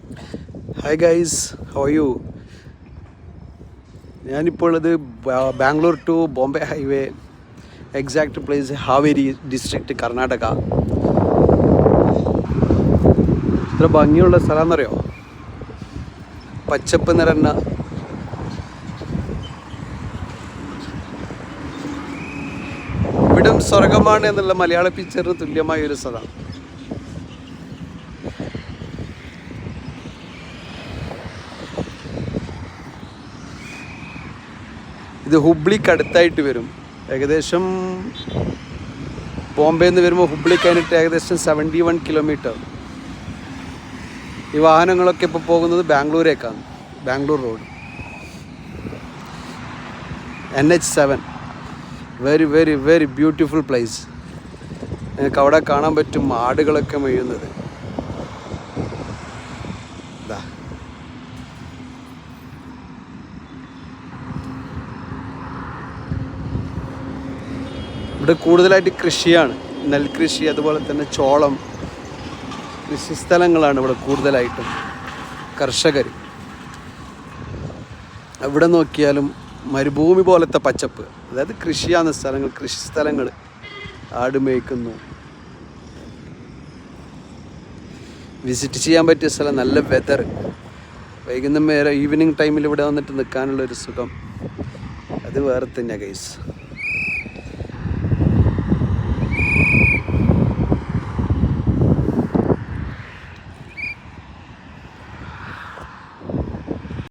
Hi guys, how are you? ഞാനിപ്പോൾ ഉള്ളത് Bangalore to Bombay highway, exact place Haveri district, Karnataka. ഇത്ര ഭംഗിയുള്ള സ്ഥലം എന്നറിയോ? പച്ചപ്പ് നിറഞ്ഞ ഇവിടം സ്വർഗമാണ് എന്നുള്ള മലയാള പിക്ചറിന് തുല്യമായ ഒരു സ്ഥലം. ഇത് ഹുബ്ലിക്ക് അടുത്തായിട്ട് വരും. ഏകദേശം ബോംബെയിൽ നിന്ന് വരുമ്പോൾ ഹുബ്ലിക്ക് കഴിഞ്ഞിട്ട് ഏകദേശം 71 കിലോമീറ്റർ. ഈ വാഹനങ്ങളൊക്കെ ഇപ്പോൾ പോകുന്നത് ബാംഗ്ലൂരേക്കാണ്. Bangalore road NH7. Very very very beautiful place. നിങ്ങൾക്ക് അവിടെ കാണാൻ പറ്റും ആടുകളൊക്കെ മെയ്യുന്നത്. ഇതാ ഇവിടെ കൂടുതലായിട്ട് കൃഷിയാണ്, നെൽകൃഷി, അതുപോലെ തന്നെ ചോളം, കൃഷിസ്ഥലങ്ങളാണ് ഇവിടെ കൂടുതലായിട്ടും. കർഷകർ എവിടെ നോക്കിയാലും മരുഭൂമി പോലത്തെ പച്ചപ്പ്, അതായത് കൃഷിയാകുന്ന സ്ഥലങ്ങൾ, കൃഷിസ്ഥലങ്ങൾ, ആട് മേയ്ക്കുന്നു. വിസിറ്റ് ചെയ്യാൻ പറ്റിയ സ്ഥലം, നല്ല വെതർ. വൈകുന്നേരം ഈവനിങ് ടൈമിൽ ഇവിടെ വന്നിട്ട് നിൽക്കാനുള്ളൊരു സുഖം അത് വേറെ തന്നെയാണ് ഗൈസ്.